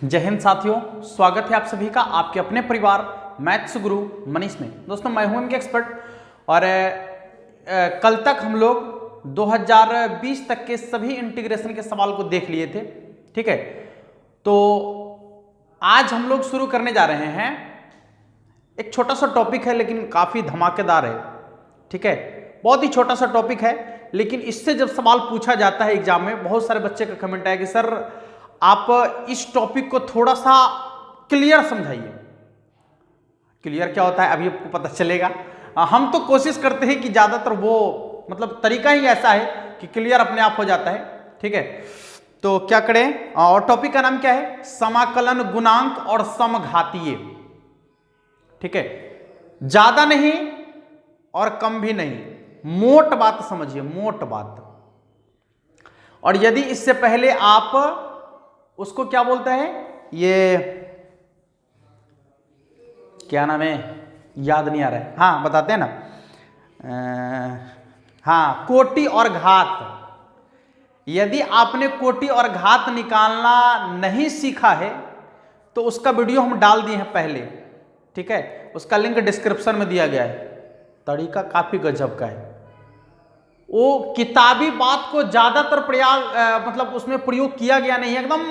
जय हिंद साथियों, स्वागत है आप सभी का आपके अपने परिवार मैथ्स गुरु मनीष में। दोस्तों मैं हूं इनके एक्सपर्ट और कल तक हम लोग 2020 तक के सभी इंटीग्रेशन के सवाल को देख लिए थे। ठीक है, तो आज हम लोग शुरू करने जा रहे हैं। एक छोटा सा टॉपिक है लेकिन काफी धमाकेदार है। ठीक है, बहुत ही छोटा सा टॉपिक है लेकिन इससे जब सवाल पूछा जाता है एग्जाम में, बहुत सारे बच्चे का कमेंट आया कि सर आप इस टॉपिक को थोड़ा सा क्लियर समझाइए। क्लियर क्या होता है अभी आपको पता चलेगा। हम तो कोशिश करते हैं कि ज्यादातर वो मतलब तरीका ही ऐसा है कि क्लियर अपने आप हो जाता है। ठीक है, तो क्या करें, और टॉपिक का नाम क्या है, समाकलन गुणांक और समघातीय। ठीक है, ज्यादा नहीं और कम भी नहीं, मोट बात समझिए, मोट बात। और यदि इससे पहले आप उसको क्या बोलते हैं, ये क्या नाम है, याद नहीं आ रहा है, हाँ बताते हैं ना, हाँ कोटि और घात। यदि आपने कोटि और घात निकालना नहीं सीखा है तो उसका वीडियो हम डाल दिए हैं पहले। ठीक है, उसका लिंक डिस्क्रिप्शन में दिया गया है। तरीका काफी गजब का है। वो किताबी बात को ज्यादातर मतलब उसमें प्रयोग किया गया नहीं है, एकदम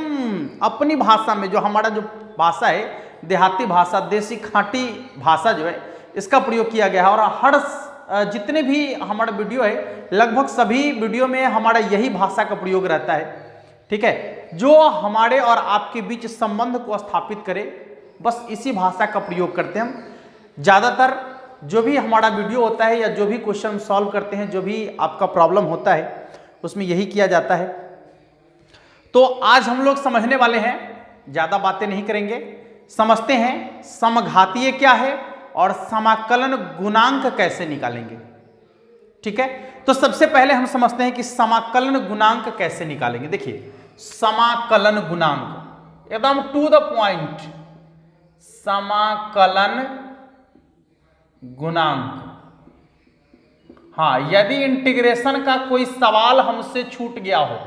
अपनी भाषा में, जो हमारा जो भाषा है देहाती भाषा, देसी खाटी भाषा जो है, इसका प्रयोग किया गया है। और हर जितने भी हमारा वीडियो है लगभग सभी वीडियो में हमारा यही भाषा का प्रयोग रहता है। ठीक है, जो हमारे और आपके बीच संबंध को स्थापित करे, बस इसी भाषा का प्रयोग करते हैं हम। ज्यादातर जो भी हमारा वीडियो होता है या जो भी क्वेश्चन सॉल्व करते हैं, जो भी आपका प्रॉब्लम होता है, उसमें यही किया जाता है। तो आज हम लोग समझने वाले हैं, ज्यादा बातें नहीं करेंगे, समझते हैं समघातीय क्या है और समाकलन गुणांक कैसे निकालेंगे। ठीक है, तो सबसे पहले हम समझते हैं कि समाकलन गुणांक कैसे निकालेंगे। देखिए, समाकलन गुणांक एकदम टू द पॉइंट, समाकलन गुणांक। हाँ, यदि इंटीग्रेशन का कोई सवाल हमसे छूट गया हो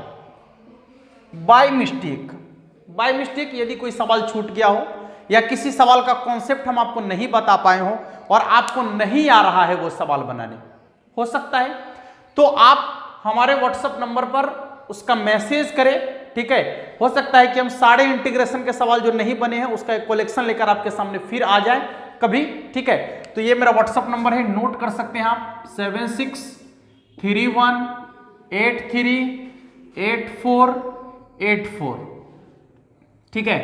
बाय मिस्टेक यदि कोई सवाल छूट गया हो या किसी सवाल का कॉन्सेप्ट हम आपको नहीं बता पाए हो और आपको नहीं आ रहा है वो सवाल बनाने, हो सकता है तो आप हमारे व्हाट्सएप नंबर पर उसका मैसेज करें। ठीक है, हो सकता है कि हम सारे इंटीग्रेशन के सवाल जो नहीं बने हैं उसका एक कलेक्शन लेकर आपके सामने फिर आ जाए कभी। ठीक है, तो ये मेरा व्हाट्सएप नंबर है, नोट कर सकते हैं आप, 7631838484। ठीक है,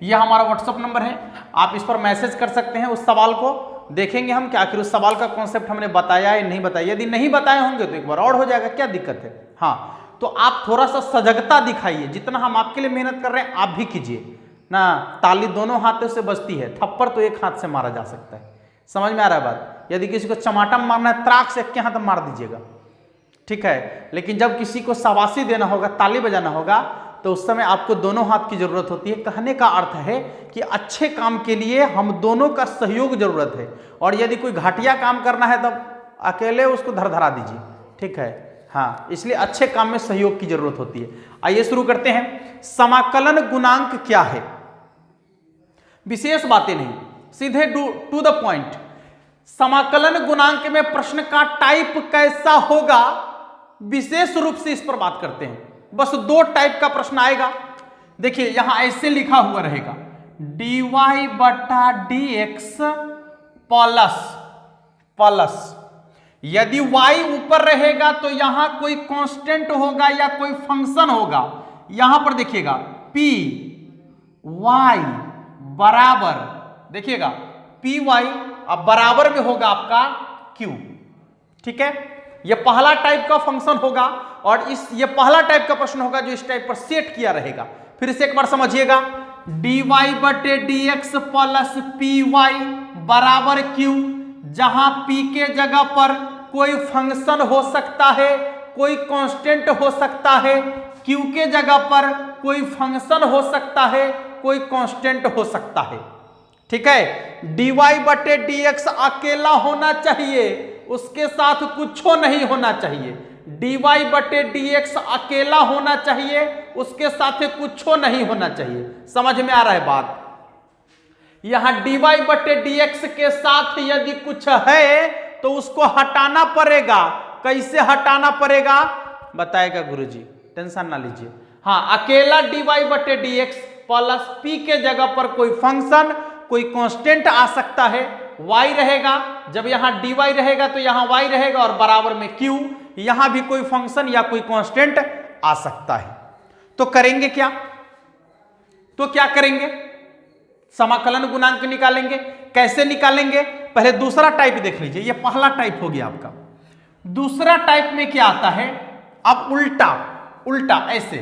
ये हमारा व्हाट्सएप नंबर है, आप इस पर मैसेज कर सकते हैं। उस सवाल को देखेंगे हम कि आखिर उस सवाल का कॉन्सेप्ट हमने बताया या नहीं बताया। यदि नहीं बताए होंगे तो एक बार और हो जाएगा, क्या दिक्कत है। हाँ, तो आप थोड़ा सा सजगता दिखाइए, जितना हम आपके लिए मेहनत कर रहे हैं आप भी कीजिए ना। ताली दोनों हाथों से बजती है, थप्पड़ तो एक हाथ से मारा जा सकता है। समझ में आ रहा है बात। यदि किसी को चमाटा मारना है, त्राक से एक हाथ मार दीजिएगा। ठीक है, लेकिन जब किसी को शाबाशी देना होगा, ताली बजाना होगा, तो उस समय आपको दोनों हाथ की जरूरत होती है। कहने का अर्थ है कि अच्छे काम के लिए हम दोनों का सहयोग जरूरत है, और यदि कोई घटिया काम करना है तब अकेले उसको धरधरा दीजिए। ठीक है, हाँ, इसलिए अच्छे काम में सहयोग की जरूरत होती है। आइए शुरू करते हैं। समाकलन गुणांक क्या है, विशेष बातें नहीं, सीधे टू द पॉइंट। समाकलन गुणांक में प्रश्न का टाइप कैसा होगा, विशेष रूप से इस पर बात करते हैं। बस दो टाइप का प्रश्न आएगा। देखिए, यहां ऐसे लिखा हुआ रहेगा dy/dx प्लस। यदि y ऊपर रहेगा तो यहां कोई कांस्टेंट होगा या कोई फंक्शन होगा। यहां पर देखिएगा पी वाई बराबर, देखिएगा पी वाई अब बराबर में होगा आपका क्यू। ठीक है, यह पहला टाइप का फंक्शन होगा और ये पहला टाइप का प्रश्न होगा जो इस टाइप पर सेट किया रहेगा। फिर से एक बार समझिएगा, dy/dx प्लस पी वाई बराबर क्यू, जहां p के जगह पर कोई फंक्शन हो सकता है, कोई कांस्टेंट हो सकता है, q के जगह पर कोई फंक्शन हो सकता है, कोई कांस्टेंट हो सकता है। ठीक है, dy/dx अकेला होना चाहिए, उसके साथ कुछ नहीं होना चाहिए। dy बटे dx अकेला होना चाहिए, उसके साथ कुछ नहीं होना चाहिए। समझ में आ रहा है बात? यहां dy बटे dx के साथ यदि कुछ है तो उसको हटाना पड़ेगा। कैसे हटाना पड़ेगा बताएगा गुरुजी, टेंशन ना लीजिए। हाँ, अकेला dy बटे dx प्लस p के जगह पर कोई फंक्शन, कोई कांस्टेंट आ सकता है, y रहेगा। जब यहां dy रहेगा तो यहां y रहेगा और बराबर में q, यहां भी कोई फंक्शन या कोई कांस्टेंट आ सकता है। तो करेंगे क्या? तो क्या करेंगे? समाकलन गुणांक निकालेंगे। कैसे निकालेंगे? पहले दूसरा टाइप देख लीजिए। ये पहला टाइप हो गया आपका। दूसरा टाइप में क्या आता है? अब उल्टा उल्टा ऐसे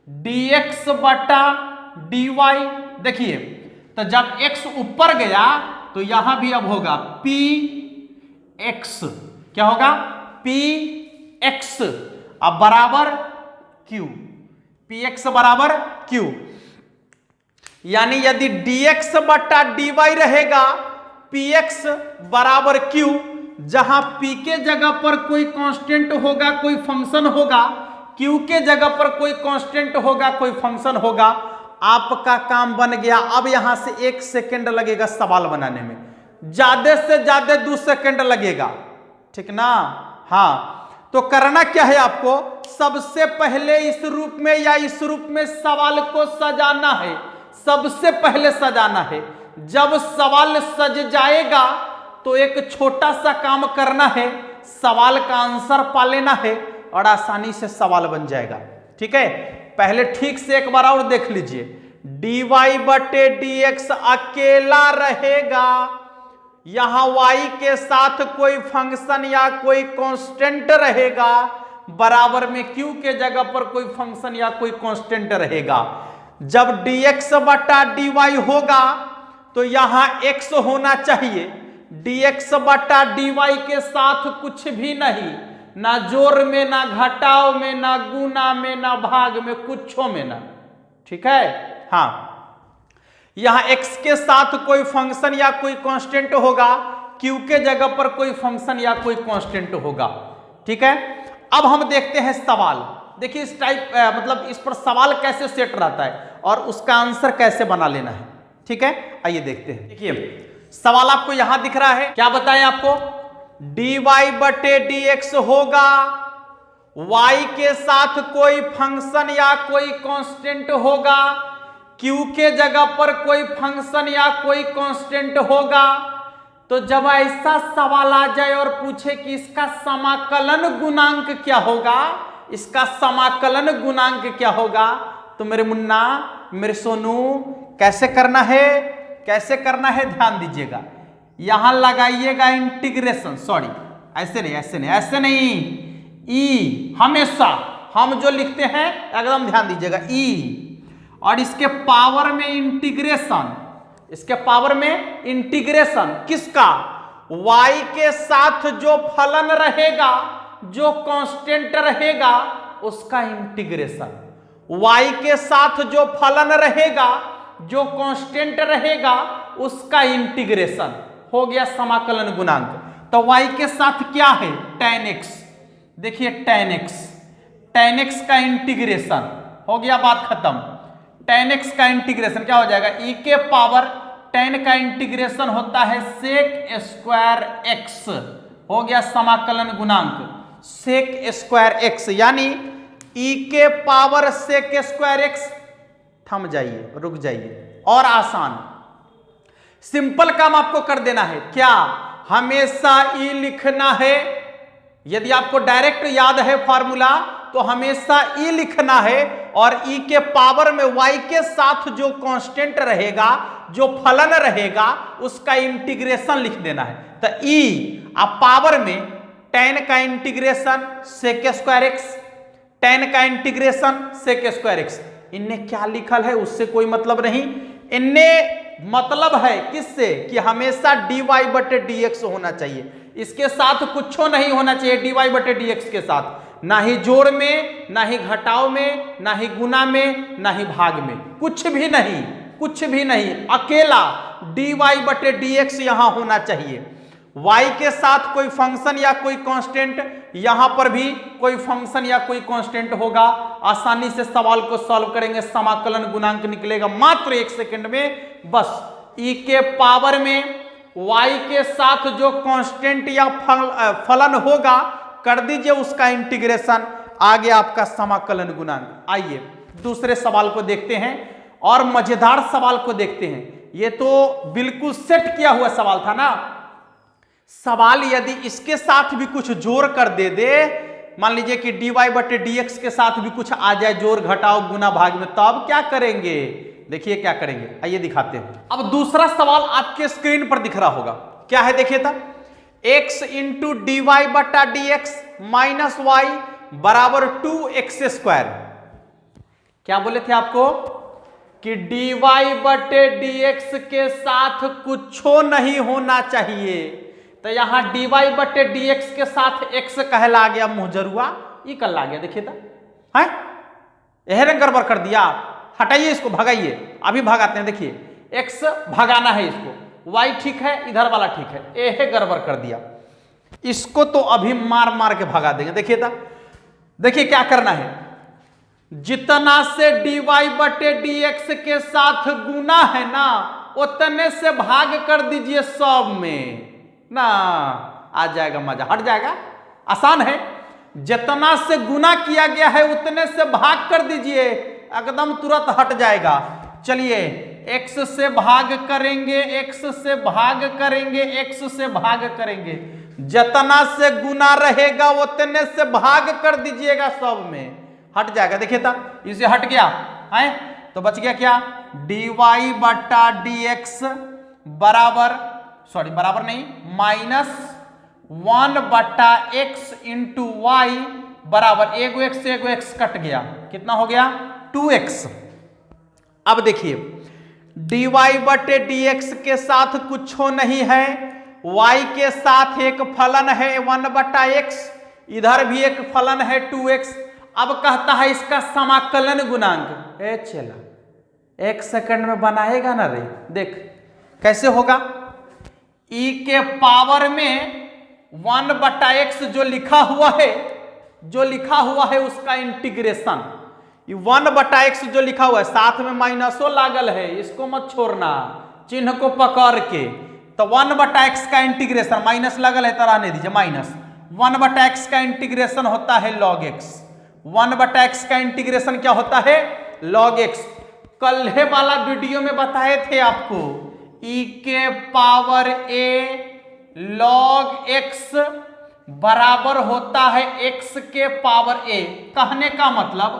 dx बटा dy। देखिए, तो जब x ऊपर गया तो यहां भी अब होगा px। क्या होगा? px अब बराबर q, px बराबर q। यानी यदि dx बटा dy रहेगा, px बराबर q, जहां p के जगह पर कोई कांस्टेंट होगा, कोई फंक्शन होगा, q के जगह पर कोई कांस्टेंट होगा, कोई फंक्शन होगा, आपका काम बन गया। अब यहां से 1 सेकंड लगेगा सवाल बनाने में, ज्यादा से ज्यादा 2 सेकंड लगेगा, ठीक ना? हाँ, तो करना क्या है आपको? सबसे पहले इस रूप में या इस रूप में सवाल को सजाना है। सबसे पहले सजाना है। जब सवाल सज जाएगा तो एक छोटा सा काम करना है, सवाल का आंसर पा लेना है और आसानी से सवाल बन जाएगा। ठीक है, पहले ठीक से एक बार और देख लीजिए। dy बटे dx अकेला रहेगा, यहां y के साथ कोई फंक्शन या कोई कांस्टेंट रहेगा, बराबर में q के जगह पर कोई फंक्शन या कोई कांस्टेंट रहेगा। जब dx बटा dy होगा तो यहां x होना चाहिए। dx बटा dy के साथ कुछ भी नहीं, ना जोड़ में, ना घटाव में, ना गुना में, ना भाग में, कुछों में ना। ठीक है, हाँ, यहां x के साथ कोई फंक्शन या कोई कांस्टेंट होगा, q के जगह पर कोई फंक्शन या कोई कांस्टेंट होगा। ठीक है, अब हम देखते हैं सवाल। देखिए इस टाइप मतलब इस पर सवाल कैसे सेट रहता है और उसका आंसर कैसे बना लेना है। ठीक है, आइए देखते हैं। देखिए सवाल आपको यहां दिख रहा है, क्या बताएं आपको? dy बटे dx होगा, y के साथ कोई फंक्शन या कोई कांस्टेंट होगा, q के जगह पर कोई फंक्शन या कोई कांस्टेंट होगा। तो जब ऐसा सवाल आ जाए और पूछे कि इसका समाकलन गुणांक क्या होगा, इसका समाकलन गुणांक क्या होगा, तो मेरे मुन्ना, मेरे सोनू, कैसे करना है? कैसे करना है ध्यान दीजिएगा। यहां लगाइएगा इंटीग्रेशन, सॉरी ऐसे नहीं, ऐसे नहीं, ऐसे नहीं, ई हमेशा हम जो लिखते हैं एकदम ध्यान दीजिएगा, ई, और इसके पावर में इंटीग्रेशन, इसके पावर में इंटीग्रेशन किसका? y के साथ जो फलन रहेगा, जो कांस्टेंट रहेगा, उसका इंटीग्रेशन। y के साथ जो फलन रहेगा, जो कांस्टेंट रहेगा, उसका इंटीग्रेशन हो गया समाकलन गुणांक। तो y के साथ क्या है? tan x। देखिए tan x, tan x का इंटीग्रेशन हो गया, बात खत्म। tan x का इंटीग्रेशन क्या हो जाएगा? e के पावर tan का इंटीग्रेशन होता है sec स्क्वायर x, हो गया समाकलन गुणांक sec स्क्वायर x, यानी e के पावर sec स्क्वायर x। थम जाइए, रुक जाइए, और आसान सिंपल काम आपको कर देना है। क्या? हमेशा e लिखना है। यदि आपको डायरेक्ट याद है फॉर्मूला तो हमेशा e लिखना है, और e के पावर में y के साथ जो कांस्टेंट रहेगा, जो फलन रहेगा, उसका इंटीग्रेशन लिख देना है। तो e अब पावर में tan का integration sec square x, tan का इंटीग्रेशन sec स्क्वायर x। इनने क्या लिखल है उससे कोई मतलब नहीं, इनने मतलब है किससे? कि हमेशा dy बटे dx होना चाहिए, इसके साथ कुछ नहीं होना चाहिए। dy बटे dx के साथ ना ही जोड़ में, ना ही घटाव में, ना ही गुना में, ना ही भाग में, कुछ भी नहीं, कुछ भी नहीं, अकेला dy बटे dx यहां होना चाहिए। y के साथ कोई फंक्शन या कोई कांस्टेंट, यहां पर भी कोई फंक्शन या कोई कांस्टेंट होगा। आसानी से सवाल को सॉल्व करेंगे, समाकलन गुणांक निकलेगा मात्र 1 सेकंड में। बस e के पावर में y के साथ जो कांस्टेंट या फलन होगा कर दीजिए उसका इंटीग्रेशन, आ गया आपका समाकलन गुणांक। आइए दूसरे सवाल को देखते हैं और मजेदार सवाल को देखते हैं। ये तो बिल्कुल सेट किया हुआ सवाल था ना। सवाल यदि इसके साथ भी कुछ जोड़ कर दे दे, मान लीजिए कि dy/dx के साथ भी कुछ आ जाए, जोड़ घटाओ गुना भाग में, तो अब क्या करेंगे? देखिए क्या करेंगे, आइए दिखाते हैं। अब दूसरा सवाल आपके स्क्रीन पर दिख रहा होगा, क्या है देखिए था, x into dy/dx minus y बराबर 2x²। क्या बोले थे आपको कि dy/dx के साथ कुछ नहीं होना चाहिए, तो यहां dy/dx के साथ x कहला गया, मुंहजरुआ ई कहला गया। देखिए था, यह गड़बड़ कर दिया, हटाइए इसको, भगाइए, अभी भगाते हैं। देखिए x भगाना है इसको, y ठीक है, इधर वाला ठीक है, यह गड़बड़ कर दिया, इसको तो अभी मार मार के भगा देंगे। देखिए था, देखिए क्या करना है, जितना से dy/dx के साथ गुना है ना उतने से भाग कर दीजिए सब में ना, आ जाएगा मजा, हट जाएगा, आसान है। जितना से गुना किया गया है उतने से भाग कर दीजिए, एकदम तुरंत हट जाएगा। चलिए x से भाग करेंगे, x से भाग करेंगे, x से भाग करेंगे, जितना से गुना रहेगा उतने से भाग कर दीजिएगा सब में, हट जाएगा। देखिए था, इसे हट गया है तो बच गया क्या, dy/dx बराबर, सॉरी बराबर नहीं, -1/x इंटू वाई बराबर, एगो x से एगो x कट गया, कितना हो गया 2x। अब देखिए dy/dx के साथ कुछ नहीं है, y के साथ एक फलन है 1/x, इधर भी एक फलन है 2x। अब कहता है इसका समाकलन गुणांक, चला 1 सेकंड में बनाएगा ना रे, देख कैसे होगा। e के पावर में 1/x जो लिखा हुआ है उसका इंटीग्रेशन, 1/x जो लिखा हुआ है साथ में माइनसो लागल है, इसको मत छोड़ना, चिन्ह को पकड़ के, तो 1/x का इंटीग्रेशन, माइनस लगल है तो रहने दीजिए, माइनस 1/x का इंटीग्रेशन होता है log x, 1/x का इंटीग्रेशन क्या होता है log x। कल वाला वीडियो में बताए थे आपको, e के पावर a log x बराबर होता है x के पावर a। कहने का मतलब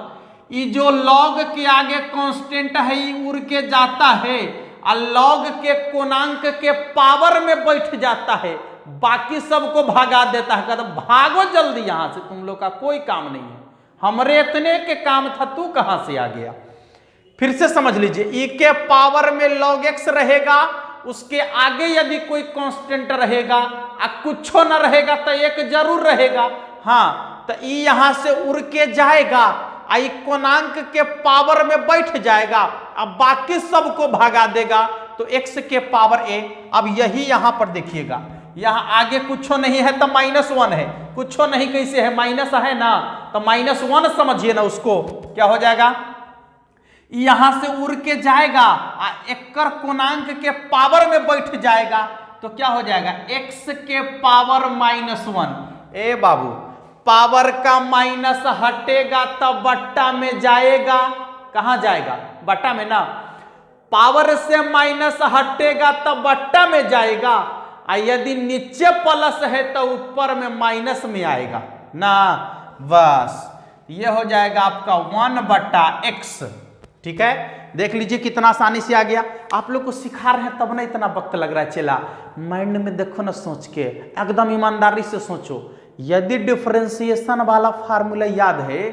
ये जो log के आगे कांस्टेंट है ये उड़ के जाता है और log के कोणांक के पावर में बैठ जाता है, बाकी सबको भगा देता है। कहता भागो जल्दी यहां से, तुम लोग का कोई काम नहीं है, हमरे इतने के काम था, तू कहां से आ गया। फिर से समझ लीजिए, e के पावर में log x रहेगा, उसके आगे यदि कोई कांस्टेंट रहेगा और कुछ न रहेगा तो एक जरूर रहेगा, हाँ, तो e यहां से उड़ के जाएगा, आई कोणांक के पावर में बैठ जाएगा, अब बाकी सबको भगा देगा, तो x के पावर a। अब यही यहां पर देखिएगा, यहां आगे कुछ नहीं है तो -1 है, कुछ नहीं कैसे है, माइनस है ना, तो -1 समझिए ना उसको, क्या हो जाएगा, यहां से उड़ के जाएगा एकर कोणांक के पावर में बैठ जाएगा, तो क्या हो जाएगा x के पावर -1। ए बाबू, पावर का माइनस हटेगा तब बट्टा में जाएगा, कहां जाएगा, बट्टा में ना, पावर से माइनस हटेगा तब बट्टा में जाएगा, और यदि नीचे प्लस है तो ऊपर में माइनस में आएगा ना, बस ये हो जाएगा आपका 1/x। ठीक है, देख लीजिए कितना आसानी से आ गया। आप लोग को सिखा रहे हैं तब ना इतना वक्त लग रहा है, चला माइंड में देखो ना, सोच के एकदम ईमानदारी से सोचो। यदि डिफरेंशिएशन वाला फार्मूला याद है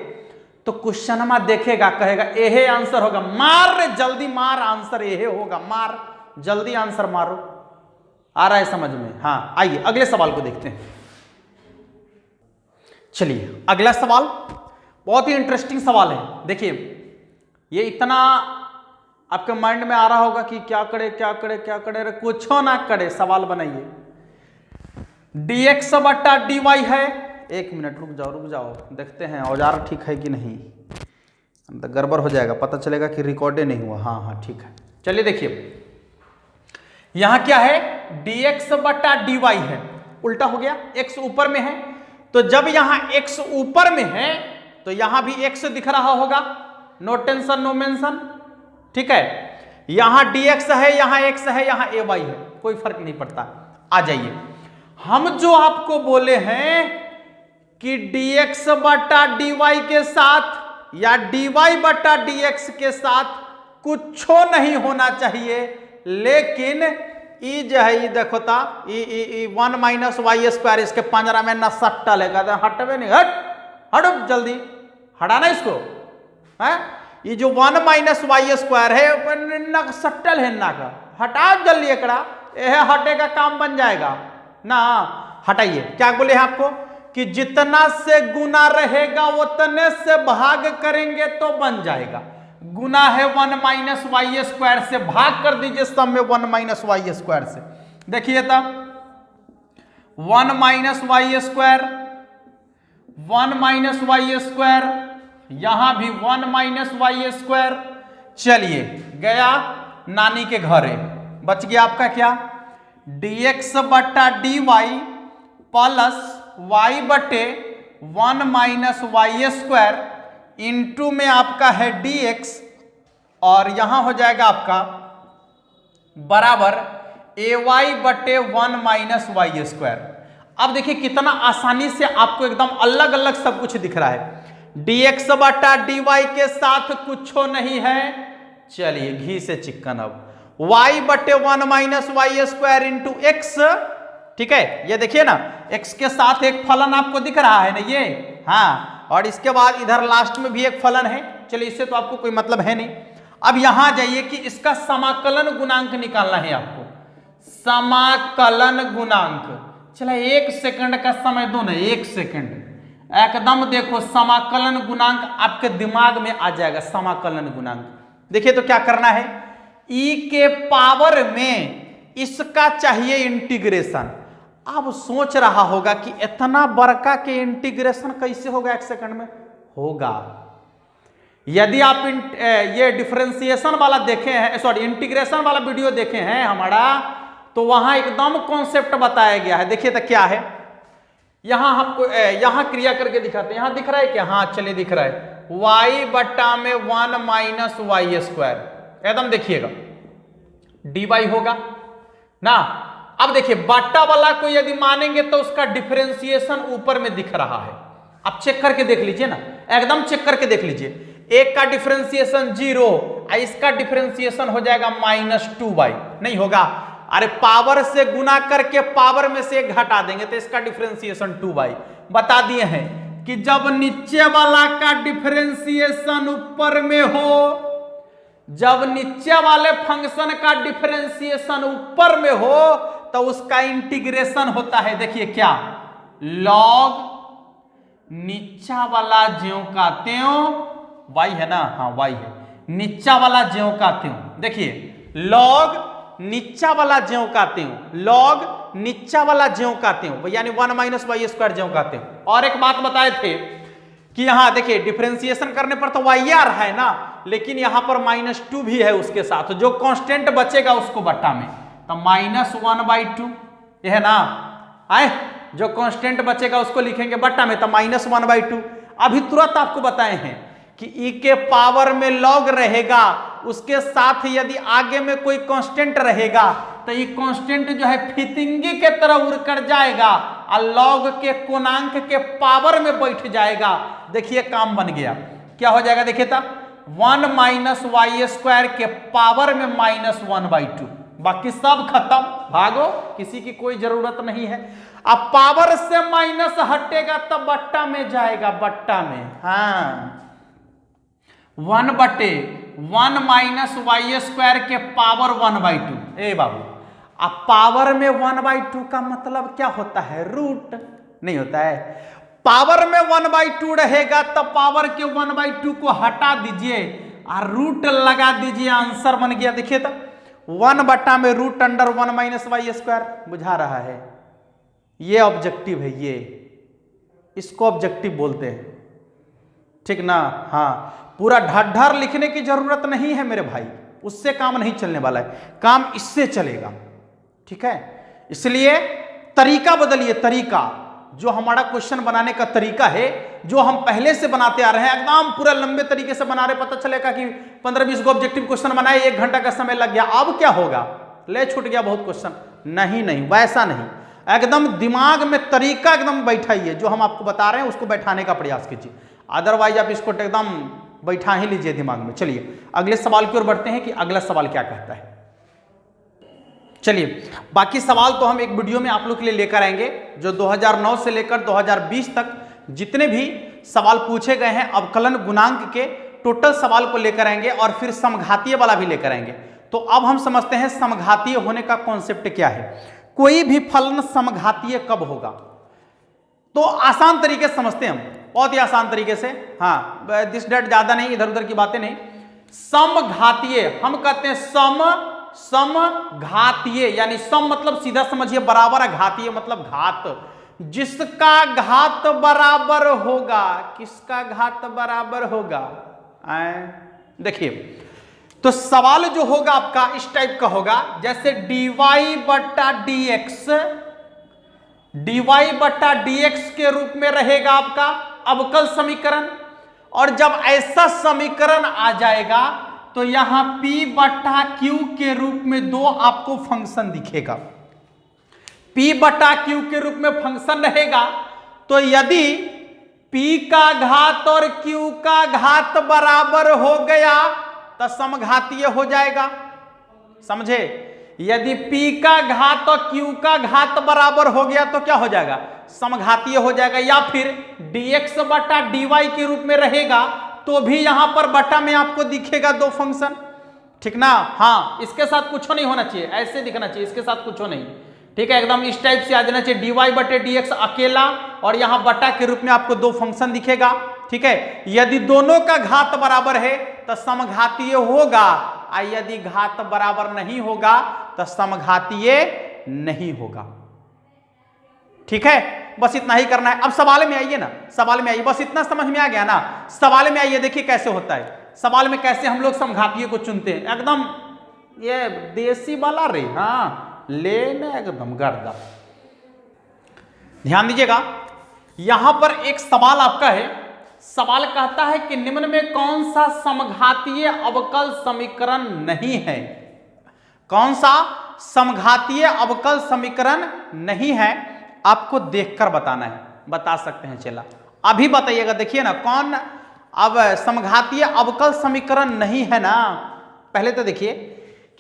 तो क्वेश्चन में देखेगा, कहेगा यही आंसर होगा, मार रे जल्दी मार, आंसर यही होगा, मार जल्दी आंसर मारो। आ रहा है समझ में? हाँ, आइए अगले सवाल को देखते हैं। चलिए अगला सवाल बहुत ही इंटरेस्टिंग सवाल है। देखिए ये इतना आपके माइंड में आ रहा होगा कि क्या करे क्या करे क्या करे, कुछ ना करे, सवाल बनाइए। dx बटा dy है। एक मिनट रुक जाओ देखते हैं औजार ठीक है कि नहीं, गड़बड़ हो जाएगा, पता चलेगा कि रिकॉर्डे नहीं हुआ। हाँ ठीक है। चलिए देखिए यहां क्या है, dx बटा dy है, उल्टा हो गया, x ऊपर में है, तो जब यहां x ऊपर में है तो यहां भी x दिख रहा होगा, नो टेंशन नो मेंशन, ठीक है। यहां dx है, यहां x है, यहां ay है, कोई फर्क नहीं पड़ता। आ जाइए, हम जो आपको बोले हैं कि dx बटा dy के साथ या dy बटा dx के साथ कुछ नहीं होना चाहिए, लेकिन ई जो है ये देखो ता ई 1 माइनस वाई स्क्वायर, इसके पंजरा में न सट्टा लेगा, हटवे नहीं, हटो जल्दी, हटाना इसको है। ये जो 1 माइनस वाई स्क्वायर है न सट्टल है ना का, हटाओ जल्दी एकड़ा, यह हटे का काम बन जाएगा ना। हटाइए, क्या बोले हैं आपको कि जितना से गुना रहेगा उतने से भाग करेंगे तो बन जाएगा। गुना है 1 माइनस वाई स्क्वायर से, भाग कर दीजिए सब में 1 माइनस वाई स्क्वायर से। देखिए तब 1 minus y square, 1 minus y square, यहां भी 1 माइनस वाई स्क्वायर। चलिए गया नानी के घरे, बच गया आपका क्या, dx बटा dy प्लस y बटे 1 माइनस वाई स्क्वायर इंटू में आपका है dx, और यहां हो जाएगा आपका बराबर ay बटे 1 माइनस वाई स्क्वायर। अब देखिए कितना आसानी से आपको एकदम अलग अलग सब कुछ दिख रहा है। dx बटा dy के साथ कुछ नहीं है, चलिए घी से चिकन। अब y बटे 1 minus y square into x, ठीक है, ये देखिए ना x के साथ एक फलन आपको दिख रहा है ना ये, हाँ, और इसके बाद इधर लास्ट में भी एक फलन है। चलिए इससे तो आपको कोई मतलब है नहीं। अब यहां जाइए कि इसका समाकलन गुणांक निकालना है आपको, समाकलन गुणांक। चला 1 सेकंड का समय दो ना, 1 सेकंड, एकदम देखो समाकलन गुणांक आपके दिमाग में आ जाएगा। समाकलन गुणांक देखिए तो क्या करना है, e के पावर में इसका चाहिए इंटीग्रेशन। अब सोच रहा होगा कि इतना बड़का के इंटीग्रेशन कैसे होगा 1 सेकंड में, होगा। यदि आप ये डिफरेंशिएशन वाला देखे हैं, सॉरी इंटीग्रेशन वाला वीडियो देखे हैं हमारा, तो वहां एकदम कॉन्सेप्ट बताया गया है। देखिए तो क्या है, यहां आपको यहां क्रिया करके दिखाते हैं, यहां दिख रहा है क्या, हाँ चलिए दिख रहा है, y बट्टा में 1 माइनस वाई स्क्वायर, एकदम देखिएगा dy होगा ना। अब देखिए बट्टा वाला को यदि मानेंगे तो उसका डिफरेंशिएशन ऊपर में दिख रहा है, आप चेक करके देख लीजिए ना, एकदम चेक करके देख लीजिए। एक का डिफरेंशिएशन 0, इसका डिफरेंशिएशन हो जाएगा -2y, नहीं होगा, अरे पावर से गुना करके पावर में से 1 घटा देंगे तो इसका डिफरेंशिएशन 2y। बता दिए हैं कि जब नीचे वाला का डिफरेंशिएशन ऊपर में हो, जब नीचे वाले फंक्शन का डिफरेंशिएशन ऊपर में हो तो उसका इंटीग्रेशन होता है, देखिए क्या, लॉग नीचा वाला ज्यों का त्यों, y है ना, हाँ y है, नीचा वाला ज्यों का त्यों, देखिए लॉग नीचा वाला ज्यों का त्यों, लॉग नीचा वाला ज्यों का त्यों, यानी 1 माइनस वाई स्क्वायर ज्यों का त्यों। और एक बात बताए थे कि यहां देखिए डिफरेंशिएशन करने पर तो y आ रहा है ना, लेकिन यहां पर -2 भी है उसके साथ, जो कांस्टेंट बचेगा उसको बट्टा में, तो -1/2, यह है ना, आए जो कांस्टेंट बचेगा उसको लिखेंगे बट्टा में, तो -1/2। अभी तुरंत आपको बताए हैं कि e के पावर में लॉग रहेगा, उसके साथ यदि आगे में कोई कांस्टेंट रहेगा तो ये कांस्टेंट जो है फितिंगी के तरह उड़ कर जाएगा और लॉग के कोणांक के पावर में बैठ जाएगा। देखिए काम बन गया, क्या हो जाएगा देखिए तब, 1 माइनस वाई स्क्वायर के पावर में -1/2, बाकी सब खत्म, भागो, किसी की कोई जरूरत नहीं है। अब पावर से माइनस हटेगा तब बट्टा में जाएगा, बट्टा में, हाँ 1/1 माइनस वाई स्क्वायर के पावर 1/2। ए बाबू, अब पावर में 1/2 का मतलब क्या होता है, रूट, नहीं होता है। पावर में 1/2 रहेगा तब पावर के 1/2 को हटा दीजिए और रूट लगा दीजिए, आंसर बन गया। देखिए तो 1 बट्टा में √1 माइनस वाई स्क्वायर, बुझा रहा है, ये ऑब्जेक्टिव है, ये इसको ऑब्जेक्टिव बोलते हैं, ठीक ना। हाँ, पूरा ढाढ़ लिखने की जरूरत नहीं है मेरे भाई, उससे काम नहीं चलने वाला है, काम इससे चलेगा, ठीक है। इसलिए तरीका बदलिए, तरीका जो हमारा क्वेश्चन बनाने का तरीका है, जो हम पहले से बनाते आ रहे हैं, एकदम पूरा लंबे तरीके से बना रहे, पता चलेगा कि 15-20 को ऑब्जेक्टिव क्वेश्चन बनाए, 1 घंटा का समय लग गया, अब क्या होगा, ले छूट गया बहुत क्वेश्चन। नहीं नहीं, वैसा नहीं, एकदम दिमाग में तरीका एकदम बैठाइए, जो हम आपको बता रहे हैं उसको बैठाने का प्रयास कीजिए, अदरवाइज आप इसको एकदम बैठा ही लीजिए दिमाग में। चलिए अगले सवाल की ओर बढ़ते हैं कि अगला सवाल क्या कहता है। चलिए, बाकी सवाल तो हम एक वीडियो में आप लोग के लिए लेकर आएंगे, जो 2009 से लेकर 2020 तक जितने भी सवाल पूछे गए हैं अवकलन गुणांक के टोटल सवाल को लेकर आएंगे, और फिर समघातीय वाला भी लेकर आएंगे। तो अब हम समझते हैं समघातीय होने का कॉन्सेप्ट क्या है, कोई भी फलन समघातीय कब होगा। तो आसान तरीके से समझते हैं हम, बहुत ही आसान तरीके से, हाँ दिस डेट ज्यादा नहीं, इधर उधर की बातें नहीं। समघातीय हम कहते हैं समघातीय, यानी सम मतलब सीधा समझिए बराबर, घातीय मतलब घात, जिसका घात बराबर होगा, किसका घात बराबर होगा। देखिए, तो सवाल जो होगा आपका इस टाइप का होगा, जैसे dy बट्टा dx के रूप में रहेगा आपका अवकल समीकरण, और जब ऐसा समीकरण आ जाएगा तो यहां p बट्टा q के रूप में दो आपको फंक्शन दिखेगा। p बट्टा q के रूप में फंक्शन रहेगा, तो यदि p का घात और q का घात बराबर हो गया तो समघातीय हो जाएगा, समझे। यदि p का घात और q का घात बराबर हो गया तो क्या हो जाएगा, समघातीय हो जाएगा। या फिर dx बटा dy के रूप में रहेगा तो भी यहां पर बटा में आपको दिखेगा दो फंक्शन, ठीक ना। हाँ, इसके साथ कुछ नहीं होना चाहिए, ऐसे दिखना चाहिए, इसके साथ कुछ नहीं, ठीक है, एकदम इस टाइप से आ जाना चाहिए, dy बटे dx अकेला, और यहां बटा के रूप में आपको दो फंक्शन दिखेगा, ठीक है। यदि दोनों का घात बराबर है तो समघातीय होगा, और यदि घात बराबर नहीं होगा तो समघातीय नहीं होगा, ठीक है। बस इतना ही करना है। अब सवाल में आइए ना, सवाल में आइए, बस इतना समझ में आ गया ना। सवाल में आइए, देखिए कैसे होता है, सवाल में कैसे हम लोग समघातीय को चुनते हैं, एकदम ये देसी वाला रे, हाँ लेने एकदम गर्दा। ध्यान दीजिएगा, यहां पर एक सवाल आपका है, सवाल कहता है कि निम्न में कौन सा समघातीय अवकल समीकरण नहीं है, कौन सा समघातीय अवकल समीकरण नहीं है, आपको देखकर बताना है। बता सकते हैं, चला अभी बताइएगा, देखिए ना कौन अब समघातीय अवकल समीकरण नहीं है ना। पहले तो देखिए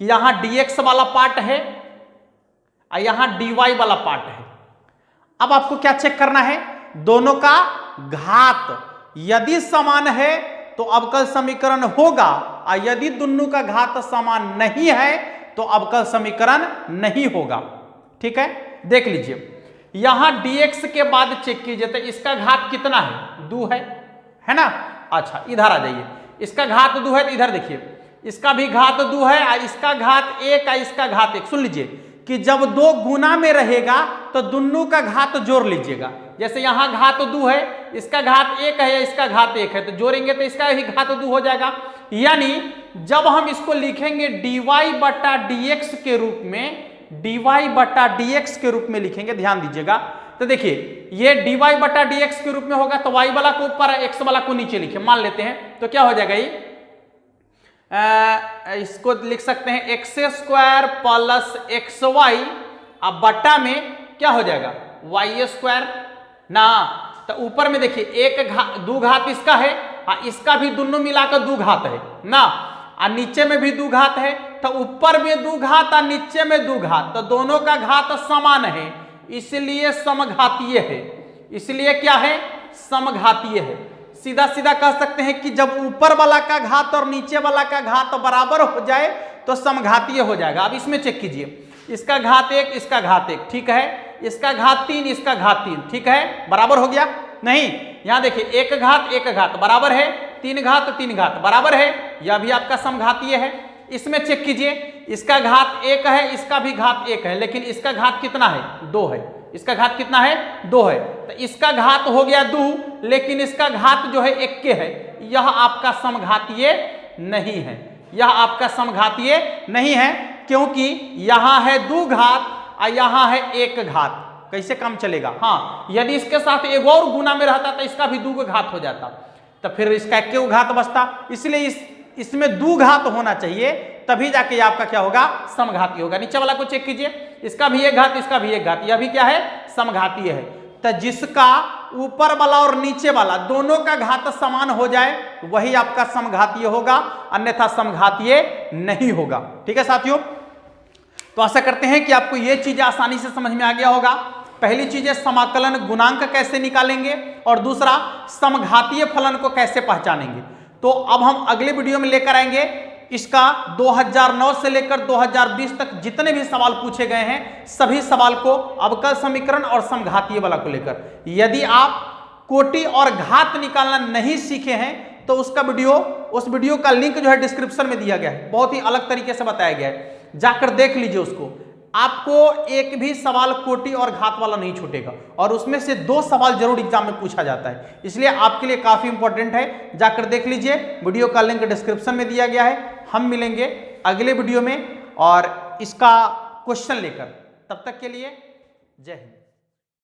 कि यहां dx वाला पार्ट है और यहां dy वाला पार्ट है। अब आपको क्या चेक करना है, दोनों का घात यदि समान है तो अवकल समीकरण होगा, और यदि दोनों का घात समान नहीं है तो अवकल समीकरण नहीं होगा, ठीक है। देख लीजिए, यहां dx के बाद चेक कीजिए तो इसका घात कितना है, 2 है ना। अच्छा इधर आ जाइए, इसका घात 2 है तो इधर देखिए, इसका भी घात 2 है और इसका घात 1 और इसका घात 1। सुन लीजिए कि जब 2 गुना में रहेगा तो दोनों का घात जोड़ लीजिएगा, जैसे यहां घात 2 है, इसका घात 1 है या इसका घात 1 है, तो जोड़ेंगे तो इसका भी घात 2 हो जाएगा। यानी जब हम इसको लिखेंगे dy बटा dx के रूप में, dy बटा dx के रूप में लिखेंगे, ध्यान दीजिएगा, तो देखिए ये dy बटा dx के रूप में होगा तो y वाला को ऊपर है, x वाला को नीचे लिखे, मान लेते हैं, तो क्या हो जाएगा ये, इसको लिख सकते हैं x² प्लस xy, अब बटा में क्या हो जाएगा y² ना। तो ऊपर में देखिए 2 घात इसका है और इसका भी दोनों मिलाकर 2 घात है ना, और नीचे में भी 2 घात है, तो ऊपर में 2 घात और नीचे में 2 घात, तो दोनों का घात समान है, इसलिए समघातीय है। इसलिए क्या है, समघातीय है। सीधा सीधा कह सकते हैं कि जब ऊपर वाला का घात और नीचे वाला का घात बराबर हो जाए तो समघातीय हो जाएगा। अब इसमें चेक कीजिए, इसका घात 1 इसका घात 1, ठीक है, इसका घात 3 इसका घात 3, ठीक है, बराबर हो गया नहीं। यहां देखिए 1 घात 1 घात बराबर है, 3 घात 3 घात बराबर है, यह भी आपका समघातीय है। इसमें चेक कीजिए, इसका घात 1 है, इसका भी घात 1 है, लेकिन इसका घात कितना है, 2 है, इसका घात कितना है 2 है, तो इसका घात हो गया 2, लेकिन इसका घात जो है 1 के है, यह आपका समघातीय नहीं है, यह आपका समघातीय नहीं है, क्योंकि यहां है 2 घात और यहां है 1 घात। कैसे काम चलेगा? हाँ, यदि इसके साथ एक और गुना में रहता तो इसका भी 2 घात हो जाता, तो फिर इसका 1 घात बचता। इसलिए इसमें 2 घात होना चाहिए, तभी जाके आपका क्या होगा? समघाती होगा। नीचे वाला को चेक कीजिए, इसका भी 1 घात, इसका भी 1 घात, यह भी क्या है? समघातीय है। तो जिसका ऊपर वाला और नीचे वाला दोनों का घात समान हो जाए वही आपका समघातीय होगा, अन्यथा समघातीय नहीं होगा। ठीक है साथियों, तो आशा करते हैं कि आपको ये चीजें आसानी से समझ में आ गया होगा। पहली चीज है समाकलन गुणांक कैसे निकालेंगे, और दूसरा समघातीय फलन को कैसे पहचानेंगे। तो अब हम अगले वीडियो में लेकर आएंगे इसका 2009 से लेकर 2020 तक जितने भी सवाल पूछे गए हैं, सभी सवाल को अवकल समीकरण और समघातीय वाला को लेकर। यदि आप कोटि और घात निकालना नहीं सीखे हैं तो उसका वीडियो, उस वीडियो का लिंक जो है डिस्क्रिप्शन में दिया गया है, बहुत ही अलग तरीके से बताया गया है, जाकर देख लीजिए उसको। आपको एक भी सवाल कोटि और घात वाला नहीं छूटेगा, और उसमें से 2 सवाल जरूर एग्जाम में पूछा जाता है, इसलिए आपके लिए काफी इंपॉर्टेंट है, जाकर देख लीजिए। वीडियो का लिंक डिस्क्रिप्शन में दिया गया है। हम मिलेंगे अगले वीडियो में और इसका क्वेश्चन लेकर, तब तक के लिए जय हिंद।